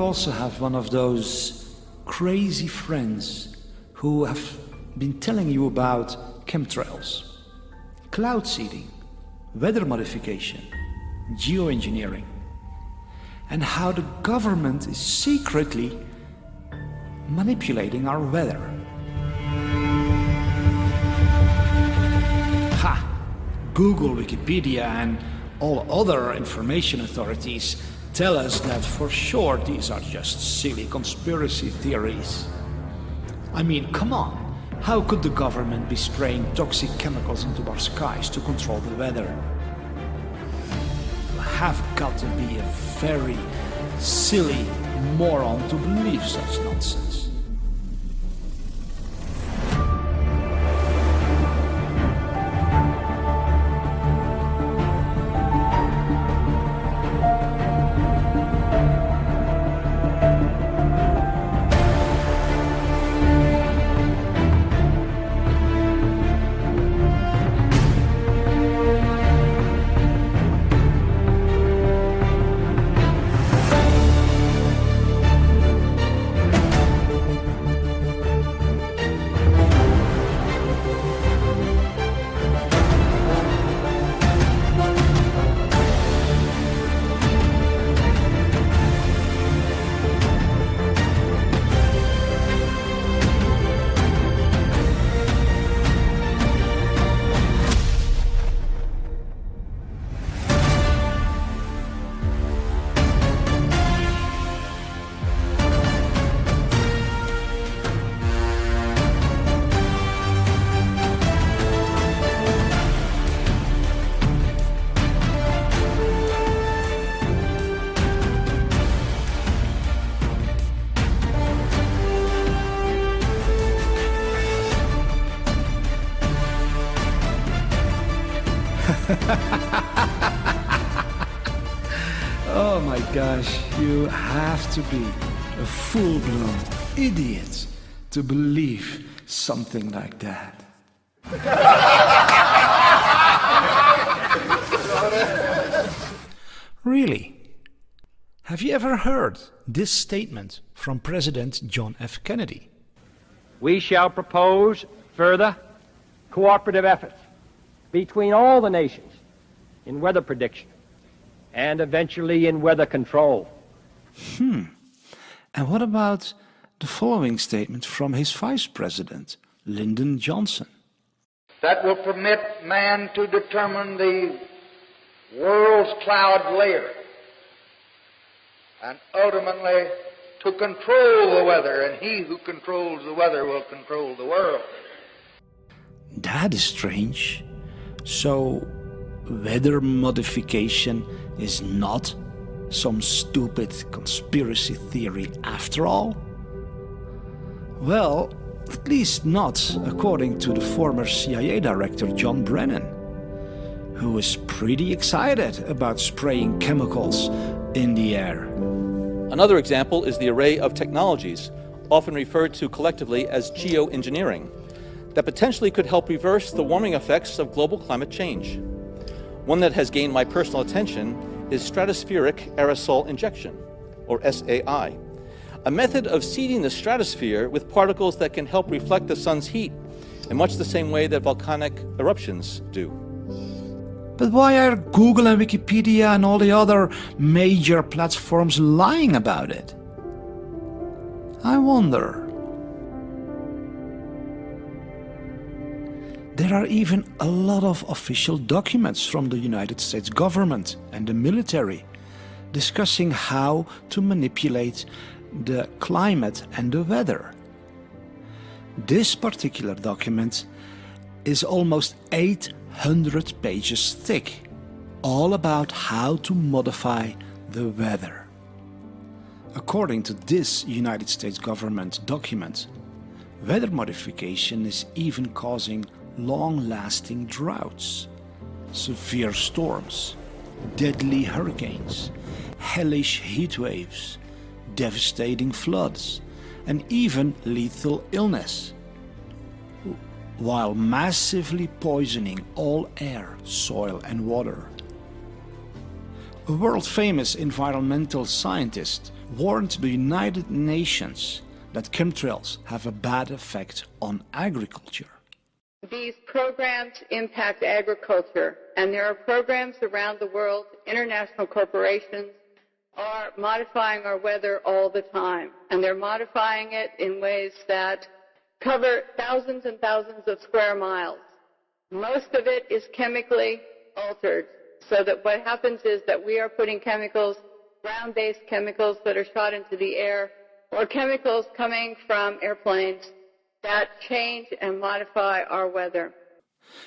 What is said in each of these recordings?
you also have one of those crazy friends who have been telling you about chemtrails, cloud seeding, weather modification, geoengineering, and how the government is secretly manipulating our weather. Ha! Google, Wikipedia, and all other information authorities tell us that for sure these are just silly conspiracy theories. I mean, come on, how could the government be spraying toxic chemicals into our skies to control the weather? You have got to be a very silly moron to believe such nonsense. Oh my gosh, you have to be a full-blown idiot to believe something like that. Really? Have you ever heard this statement from President John F. Kennedy? We shall propose further cooperative efforts between all the nations in weather prediction and eventually in weather control. And what about the following statement from his Vice President, Lyndon Johnson? That will permit man to determine the world's cloud layer and ultimately to control the weather, and he who controls the weather will control the world. That is strange. So, weather modification is not some stupid conspiracy theory after all? Well, at least not according to the former CIA director John Brennan, who is pretty excited about spraying chemicals in the air. Another example is the array of technologies, often referred to collectively as geoengineering, that potentially could help reverse the warming effects of global climate change. One that has gained my personal attention is stratospheric aerosol injection, or SAI, a method of seeding the stratosphere with particles that can help reflect the sun's heat in much the same way that volcanic eruptions do. But why are Google and Wikipedia and all the other major platforms lying about it? I wonder. There are even a lot of official documents from the United States government and the military discussing how to manipulate the climate and the weather. This particular document is almost 800 pages thick, all about how to modify the weather. According to this United States government document, weather modification is even causing long-lasting droughts, severe storms, deadly hurricanes, hellish heat waves, devastating floods, and even lethal illness, while massively poisoning all air, soil, and water. A world-famous environmental scientist, warned the United Nations that chemtrails have a bad effect on agriculture. These programs impact agriculture, and there are programs around the world, international corporations are modifying our weather all the time, and they're modifying it in ways that cover thousands and thousands of square miles. Most of it is chemically altered, so that what happens is that we are putting chemicals, ground-based chemicals that are shot into the air, or chemicals coming from airplanes that change and modify our weather.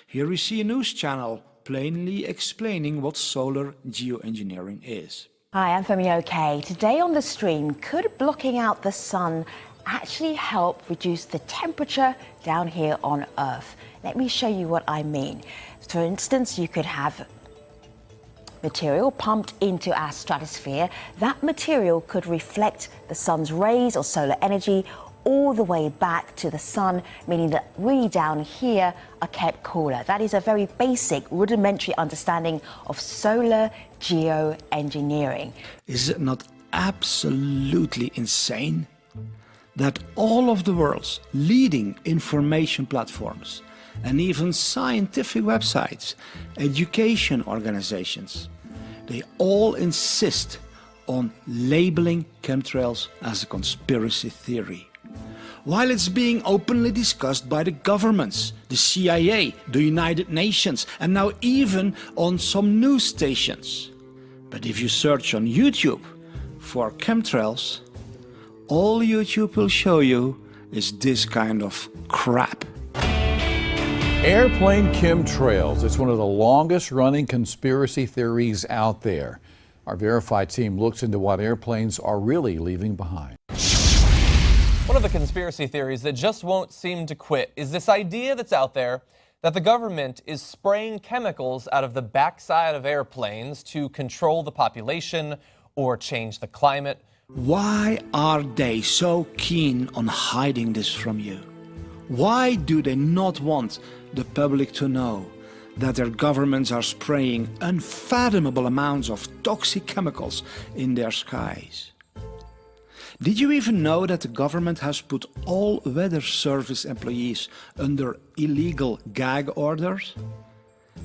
Here we see a news channel plainly explaining what solar geoengineering is. Hi, I'm Femi OK. Today on the stream, could blocking out the sun actually help reduce the temperature down here on Earth? Let me show you what I mean. For instance, you could have material pumped into our stratosphere. That material could reflect the sun's rays or solar energy all the way back to the sun, meaning that we down here are kept cooler. That is a very basic, rudimentary understanding of solar geoengineering. Is it not absolutely insane that all of the world's leading information platforms and even scientific websites, education organizations, they all insist on labeling chemtrails as a conspiracy theory, while it's being openly discussed by the governments, the CIA, the United Nations, and now even on some news stations. But if you search on YouTube for chemtrails, all YouTube will show you is this kind of crap. Airplane chemtrails. It's one of the longest running conspiracy theories out there. Our Verified team looks into what airplanes are really leaving behind. One of the conspiracy theories that just won't seem to quit is this idea that's out there that the government is spraying chemicals out of the backside of airplanes to control the population or change the climate. Why are they so keen on hiding this from you? Why do they not want the public to know that their governments are spraying unfathomable amounts of toxic chemicals in their skies? Did you even know that the government has put all weather service employees under illegal gag orders?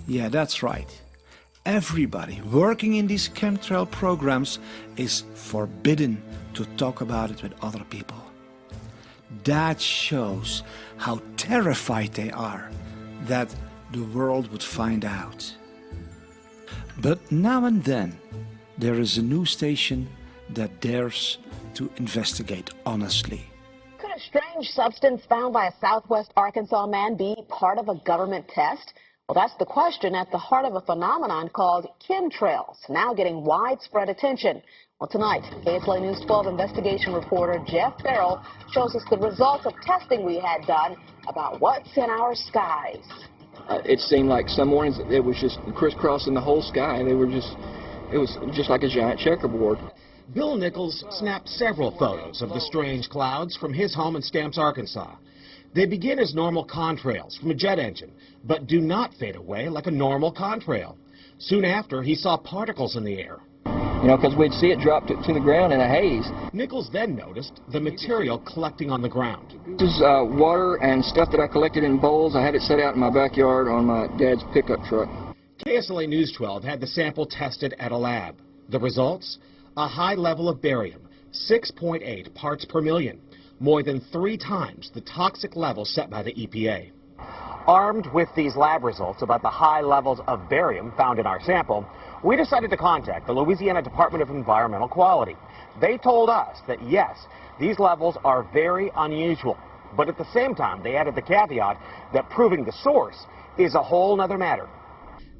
Yeah, that's right. Everybody working in these chemtrail programs is forbidden to talk about it with other people. That shows how terrified they are that the world would find out. But now and then, there is a news station that dares to investigate honestly. Could a strange substance found by a southwest Arkansas man be part of a government test? Well, that's the question at the heart of a phenomenon called chemtrails, now getting widespread attention. Well, tonight, KSLA News 12 investigation reporter Jeff Farrell shows us the results of testing we had done about what's in our skies. It seemed like some mornings it was just crisscrossing the whole sky. It was just like a giant checkerboard. Bill Nichols snapped several photos of the strange clouds from his home in Stamps, Arkansas. They begin as normal contrails from a jet engine, but do not fade away like a normal contrail. Soon after, he saw particles in the air. You know, because we'd see it drop to the ground in a haze. Nichols then noticed the material collecting on the ground. This is water and stuff that I collected in bowls. I had it set out in my backyard on my dad's pickup truck. KSLA News 12 had the sample tested at a lab. The results? A high level of barium, 6.8 parts per million, more than 3 times the toxic level set by the EPA. Armed with these lab results about the high levels of barium found in our sample, we decided to contact the Louisiana Department of Environmental Quality. They told us that yes, these levels are very unusual, but at the same time they added the caveat that proving the source is a whole nother matter.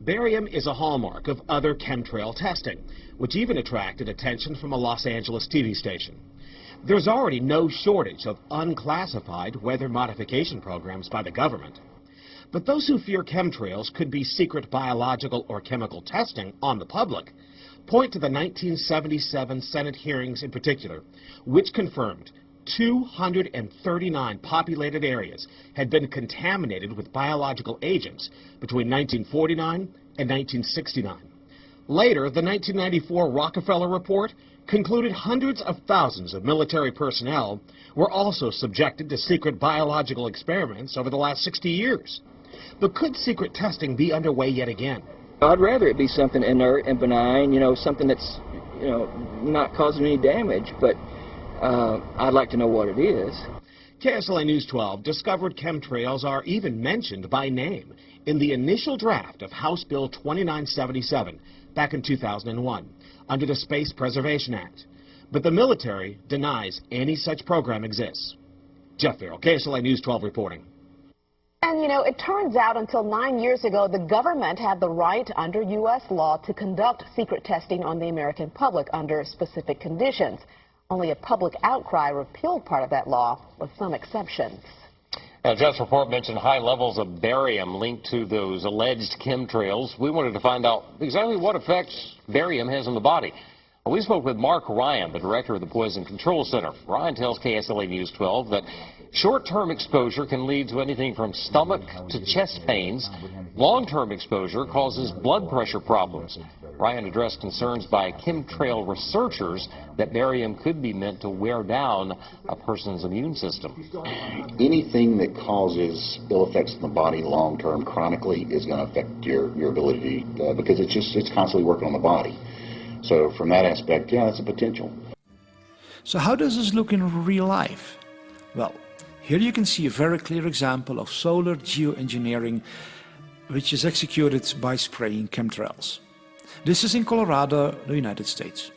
Barium is a hallmark of other chemtrail testing, which even attracted attention from a Los Angeles TV station. There's already no shortage of unclassified weather modification programs by the government. But those who fear chemtrails could be secret biological or chemical testing on the public point to the 1977 Senate hearings in particular, which confirmed 239 populated areas had been contaminated with biological agents between 1949 and 1969. Later, the 1994 Rockefeller Report concluded hundreds of thousands of military personnel were also subjected to secret biological experiments over the last 60 years. But could secret testing be underway yet again? I'd rather it be something inert and benign, something that's, not causing any damage, but I'd like to know what it is. KSLA News 12 discovered chemtrails are even mentioned by name in the initial draft of House Bill 2977 back in 2001 under the Space Preservation Act. But the military denies any such program exists. Jeff Farrell, KSLA News 12 reporting. And, it turns out until 9 years ago, the government had the right under U.S. law to conduct secret testing on the American public under specific conditions. Only a public outcry repealed part of that law with some exceptions. Now, Jeff's report mentioned high levels of barium linked to those alleged chemtrails. We wanted to find out exactly what effects barium has on the body. We spoke with Mark Ryan, the director of the Poison Control Center. Ryan tells KSLA News 12 that short-term exposure can lead to anything from stomach to chest pains. Long-term exposure causes blood pressure problems. Ryan addressed concerns by chemtrail researchers that barium could be meant to wear down a person's immune system. Anything that causes ill effects in the body long-term chronically is going to affect your ability because it's constantly working on the body. So from that aspect, yeah, that's a potential. So how does this look in real life? Well, here you can see a very clear example of solar geoengineering, which is executed by spraying chemtrails. This is in Colorado, the United States.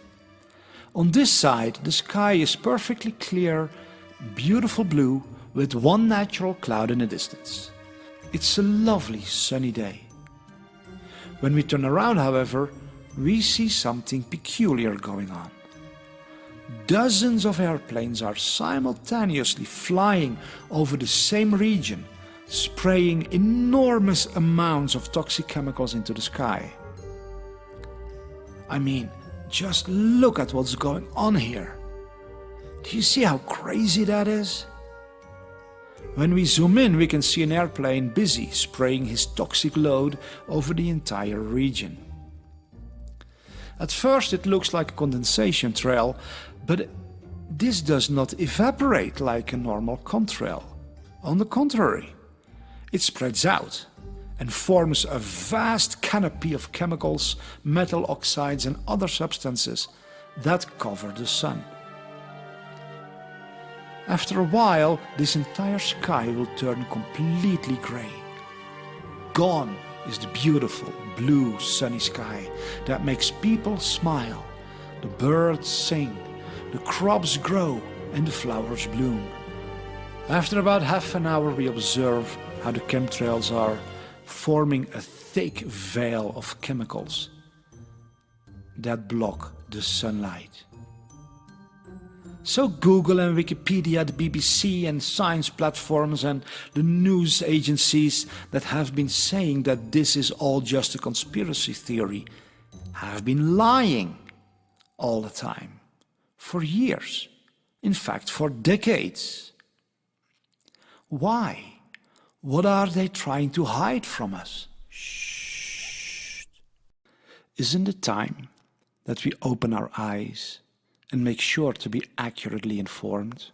On this side, the sky is perfectly clear, beautiful blue, with one natural cloud in the distance. It's a lovely sunny day. When we turn around, however, we see something peculiar going on. Dozens of airplanes are simultaneously flying over the same region, spraying enormous amounts of toxic chemicals into the sky. I mean, just look at what's going on here. Do you see how crazy that is? When we zoom in, we can see an airplane busy spraying his toxic load over the entire region. At first it looks like a condensation trail, but this does not evaporate like a normal contrail. On the contrary, it spreads out and forms a vast canopy of chemicals, metal oxides and other substances that cover the sun. After a while, this entire sky will turn completely gray. Gone is the beautiful blue sunny sky that makes people smile, the birds sing, the crops grow and the flowers bloom. After about half an hour we observe how the chemtrails are forming a thick veil of chemicals that block the sunlight. So Google and Wikipedia, the BBC and science platforms and the news agencies that have been saying that this is all just a conspiracy theory have been lying all the time, for years, in fact for decades. Why? What are they trying to hide from us? Shh. Isn't it time that we open our eyes and make sure to be accurately informed?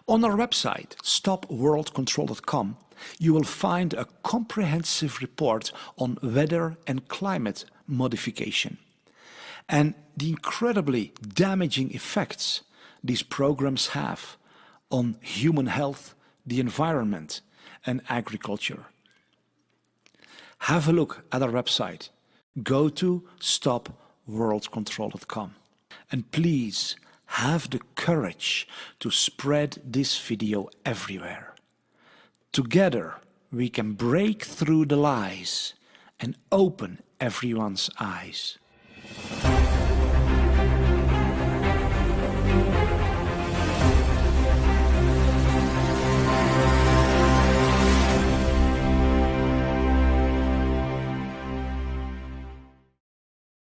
On our website, stopworldcontrol.com, you will find a comprehensive report on weather and climate modification and the incredibly damaging effects these programs have on human health, the environment and agriculture. Have a look at our website. Go to stopworldcontrol.com and please have the courage to spread this video everywhere. Together we can break through the lies and open everyone's eyes.